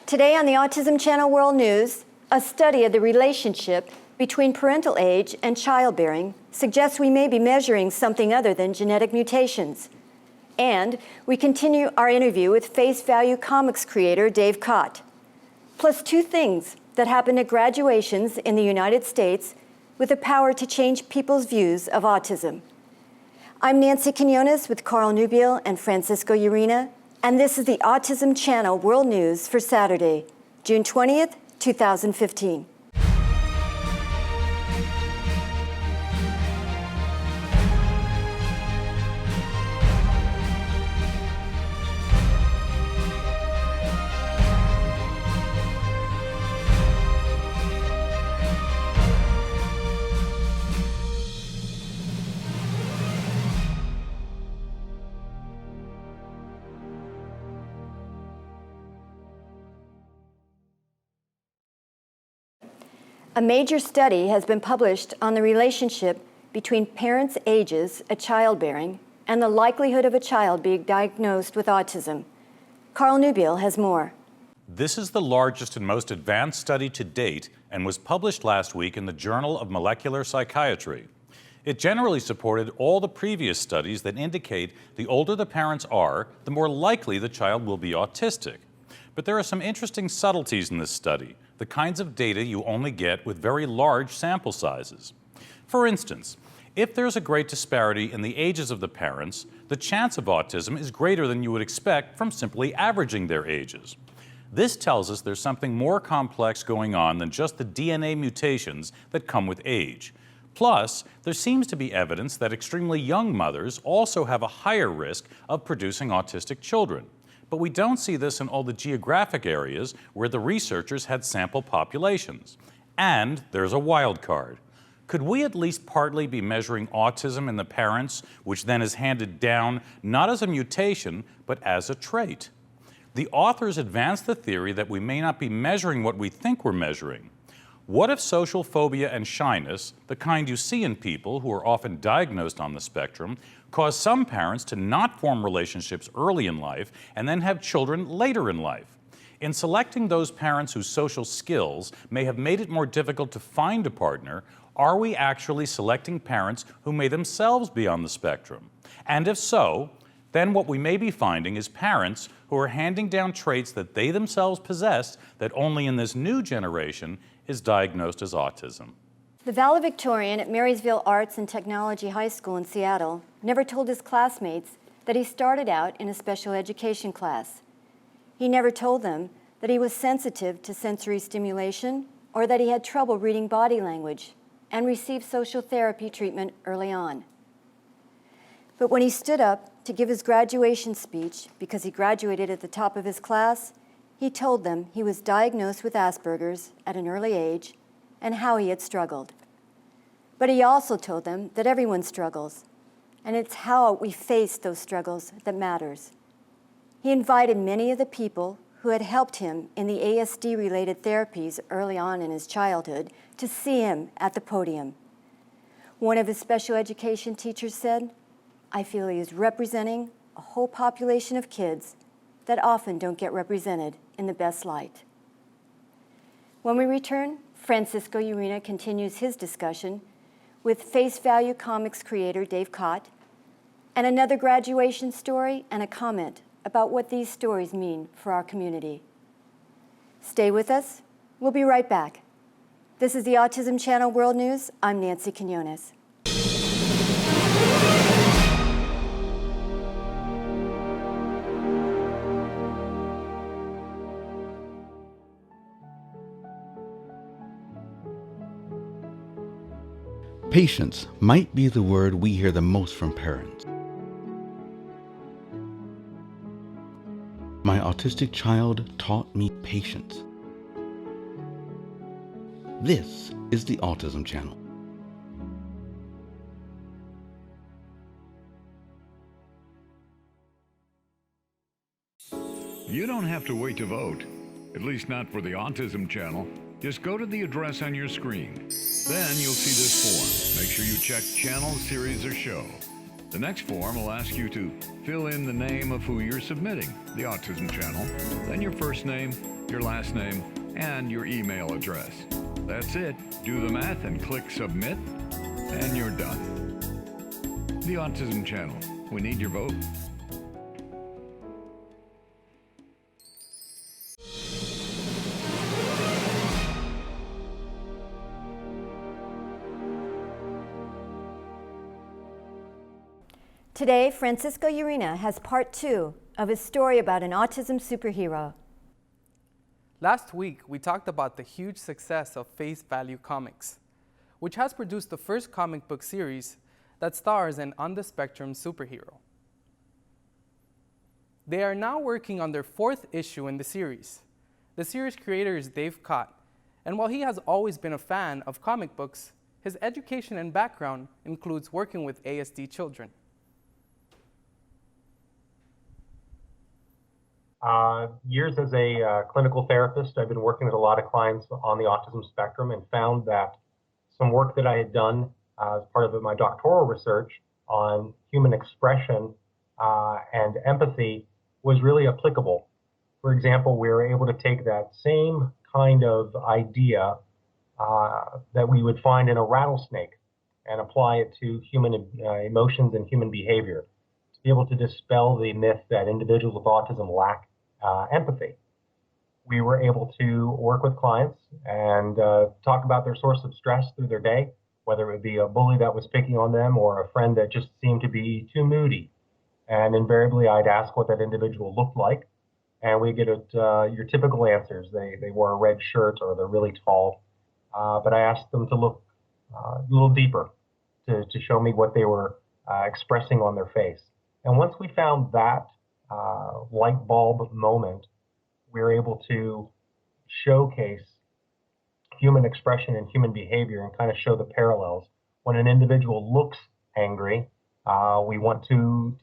Today on the Autism Channel World News, a study of the relationship between parental age and childbearing suggests we may be measuring something other than genetic mutations. And we continue our interview with Face Value Comics creator Dave Cott. Plus two things that happen at graduations in the United States with the power to change people's views of autism. I'm Nancy Quinones with Carl Nubiel and Francisco Urena, and this is the Autism Channel World News for Saturday, June 20th, 2015. A major study has been published on the relationship between parents' ages at childbearing and the likelihood of a child being diagnosed with autism. Carl Nubiel has more. This is the largest and most advanced study to date and was published last week in the Journal of Molecular Psychiatry. It generally supported all the previous studies that indicate the older the parents are, the more likely the child will be autistic. But there are some interesting subtleties in this study, the kinds of data you only get with very large sample sizes. For instance, if there's a great disparity in the ages of the parents, the chance of autism is greater than you would expect from simply averaging their ages. This tells us there's something more complex going on than just the DNA mutations that come with age. Plus, there seems to be evidence that extremely young mothers also have a higher risk of producing autistic children. But we don't see this in all the geographic areas where the researchers had sample populations. And there's a wild card. Could we at least partly be measuring autism in the parents, which then is handed down not as a mutation, but as a trait? The authors advance the theory that we may not be measuring what we think we're measuring. What if social phobia and shyness, the kind you see in people who are often diagnosed on the spectrum, cause some parents to not form relationships early in life and then have children later in life? In selecting those parents whose social skills may have made it more difficult to find a partner, are we actually selecting parents who may themselves be on the spectrum? And if so, then what we may be finding is parents who are handing down traits that they themselves possess that only in this new generation is diagnosed as autism. The valedictorian at Marysville Arts and Technology High School in Seattle never told his classmates that he started out in a special education class. He never told them that he was sensitive to sensory stimulation or that he had trouble reading body language and received social therapy treatment early on. But when he stood up to give his graduation speech, because he graduated at the top of his class, he told them he was diagnosed with Asperger's at an early age and how he had struggled. But he also told them that everyone struggles, and it's how we face those struggles that matters. He invited many of the people who had helped him in the ASD-related therapies early on in his childhood to see him at the podium. One of his special education teachers said, "I feel he is representing a whole population of kids that often don't get represented in the best light." When we return, Francisco Urena continues his discussion with Face Value Comics creator Dave Cott, and another graduation story and a comment about what these stories mean for our community. Stay with us. We'll be right back. This is the Autism Channel World News. I'm Nancy Quinones. Patience might be the word we hear the most from parents. My autistic child taught me patience. This is the Autism Channel. You don't have to wait to vote, at least not for the Autism Channel. Just go to the address on your screen. Then you'll see this form. Make sure you check channel, series, or show. The next form will ask you to fill in the name of who you're submitting, the Autism Channel, then your first name, your last name, and your email address. That's it. Do the math and click submit, and you're done. The Autism Channel. We need your vote. Today, Francisco Urena has part 2 of his story about an autism superhero. Last week, we talked about the huge success of Face Value Comics, which has produced the first comic book series that stars an on-the-spectrum superhero. They are now working on their 4th issue in the series. The series creator is Dave Cott, and while he has always been a fan of comic books, his education and background includes working with ASD children. Years as a clinical therapist, I've been working with a lot of clients on the autism spectrum and found that some work that I had done as part of my doctoral research on human expression and empathy was really applicable. For example, we were able to take that same kind of idea that we would find in a rattlesnake and apply it to human emotions and human behavior, to be able to dispel the myth that individuals with autism lack empathy. We were able to work with clients and talk about their source of stress through their day, whether it would be a bully that was picking on them or a friend that just seemed to be too moody. And invariably, I'd ask what that individual looked like, and we get your typical answers. They wore a red shirt or they're really tall. But I asked them to look a little deeper to show me what they were expressing on their face. And once we found that light bulb moment, we were able to showcase human expression and human behavior and kind of show the parallels. When an individual looks angry, we want to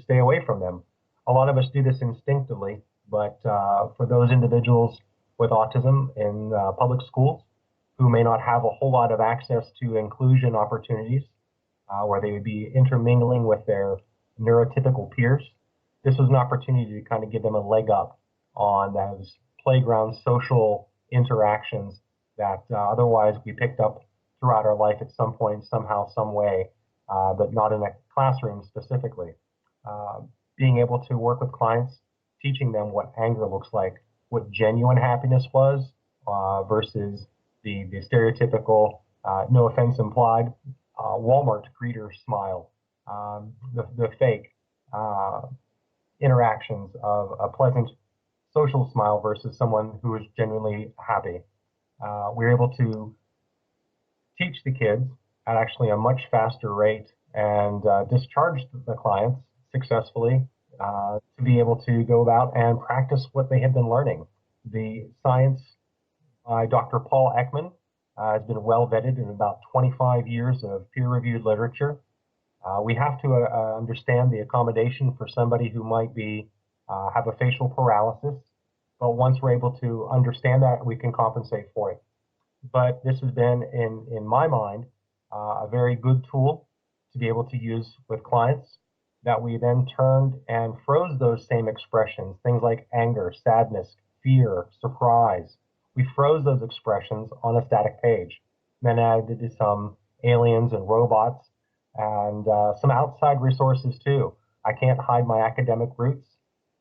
stay away from them. A lot of us do this instinctively, but for those individuals with autism in public schools who may not have a whole lot of access to inclusion opportunities, where they would be intermingling with their neurotypical peers, this was an opportunity to kind of give them a leg up on those playground social interactions that otherwise we picked up throughout our life at some point, somehow, some way, but not in a classroom specifically. Being able to work with clients, teaching them what anger looks like, what genuine happiness was versus the stereotypical, no offense implied, Walmart greeter smile, the fake interactions of a pleasant social smile versus someone who is genuinely happy. We're able to teach the kids at actually a much faster rate and discharge the clients successfully to be able to go about and practice what they had been learning. The science by Dr. Paul Ekman has been well vetted in about 25 years of peer-reviewed literature. We have to understand the accommodation for somebody who might be have a facial paralysis, but once we're able to understand that, we can compensate for it. But this has been, in my mind, a very good tool to be able to use with clients that we then turned and froze those same expressions, things like anger, sadness, fear, surprise. We froze those expressions on a static page, then added some aliens and robots and some outside resources too. I can't hide my academic roots.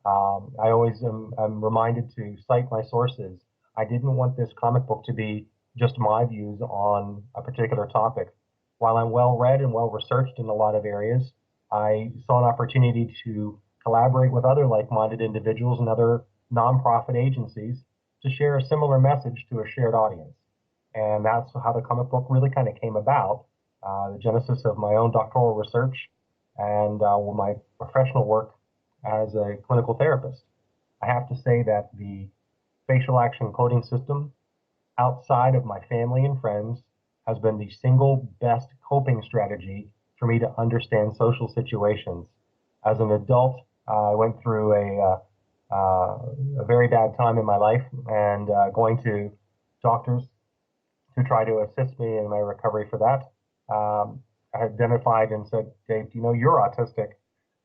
I always am reminded to cite my sources. I didn't want this comic book to be just my views on a particular topic. While I'm well read and well researched in a lot of areas, I saw an opportunity to collaborate with other like-minded individuals and other nonprofit agencies to share a similar message to a shared audience. And that's how the comic book really kind of came about, the genesis of my own doctoral research and my professional work as a clinical therapist. I have to say that the facial action coding system outside of my family and friends has been the single best coping strategy for me to understand social situations. As an adult, I went through a very bad time in my life, and going to doctors to try to assist me in my recovery for that. I identified and said, Dave, do you know you're autistic?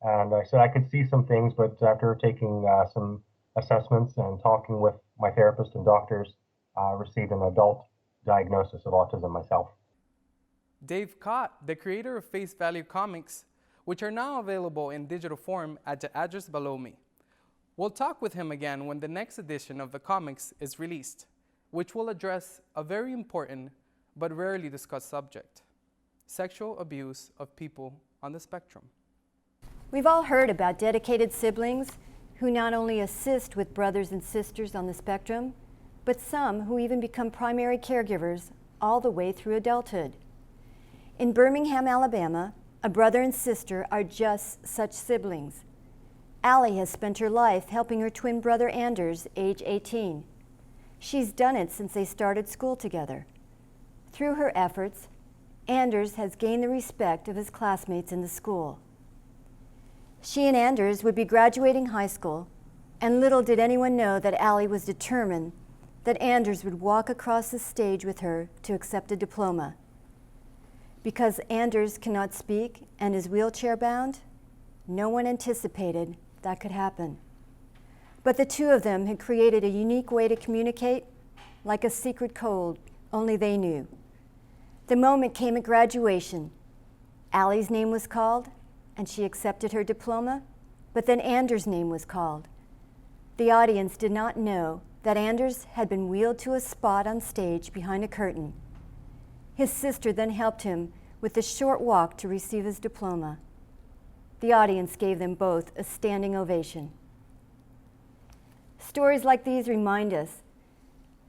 And I said I could see some things, but after taking some assessments and talking with my therapist and doctors, received an adult diagnosis of autism myself. Dave Cott, the creator of Face Value Comics, which are now available in digital form at the address below me. We'll talk with him again when the next edition of the comics is released, which will address a very important but rarely discussed subject: sexual abuse of people on the spectrum. We've all heard about dedicated siblings who not only assist with brothers and sisters on the spectrum, but some who even become primary caregivers all the way through adulthood. In Birmingham, Alabama, a brother and sister are just such siblings. Allie has spent her life helping her twin brother Anders, age 18. She's done it since they started school together. Through her efforts, Anders has gained the respect of his classmates in the school. She and Anders would be graduating high school, and little did anyone know that Allie was determined that Anders would walk across the stage with her to accept a diploma. Because Anders cannot speak and is wheelchair-bound, no one anticipated that could happen. But the two of them had created a unique way to communicate, like a secret code only they knew. The moment came at graduation. Allie's name was called, and she accepted her diploma, but then Anders' name was called. The audience did not know that Anders had been wheeled to a spot on stage behind a curtain. His sister then helped him with the short walk to receive his diploma. The audience gave them both a standing ovation. Stories like these remind us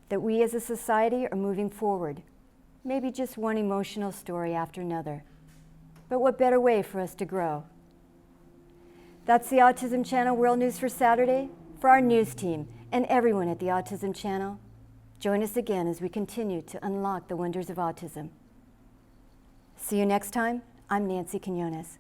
that we as a society are moving forward, maybe just one emotional story after another. But what better way for us to grow? That's the Autism Channel World News for Saturday. For our news team and everyone at the Autism Channel, join us again as we continue to unlock the wonders of autism. See you next time. I'm Nancy Quinones.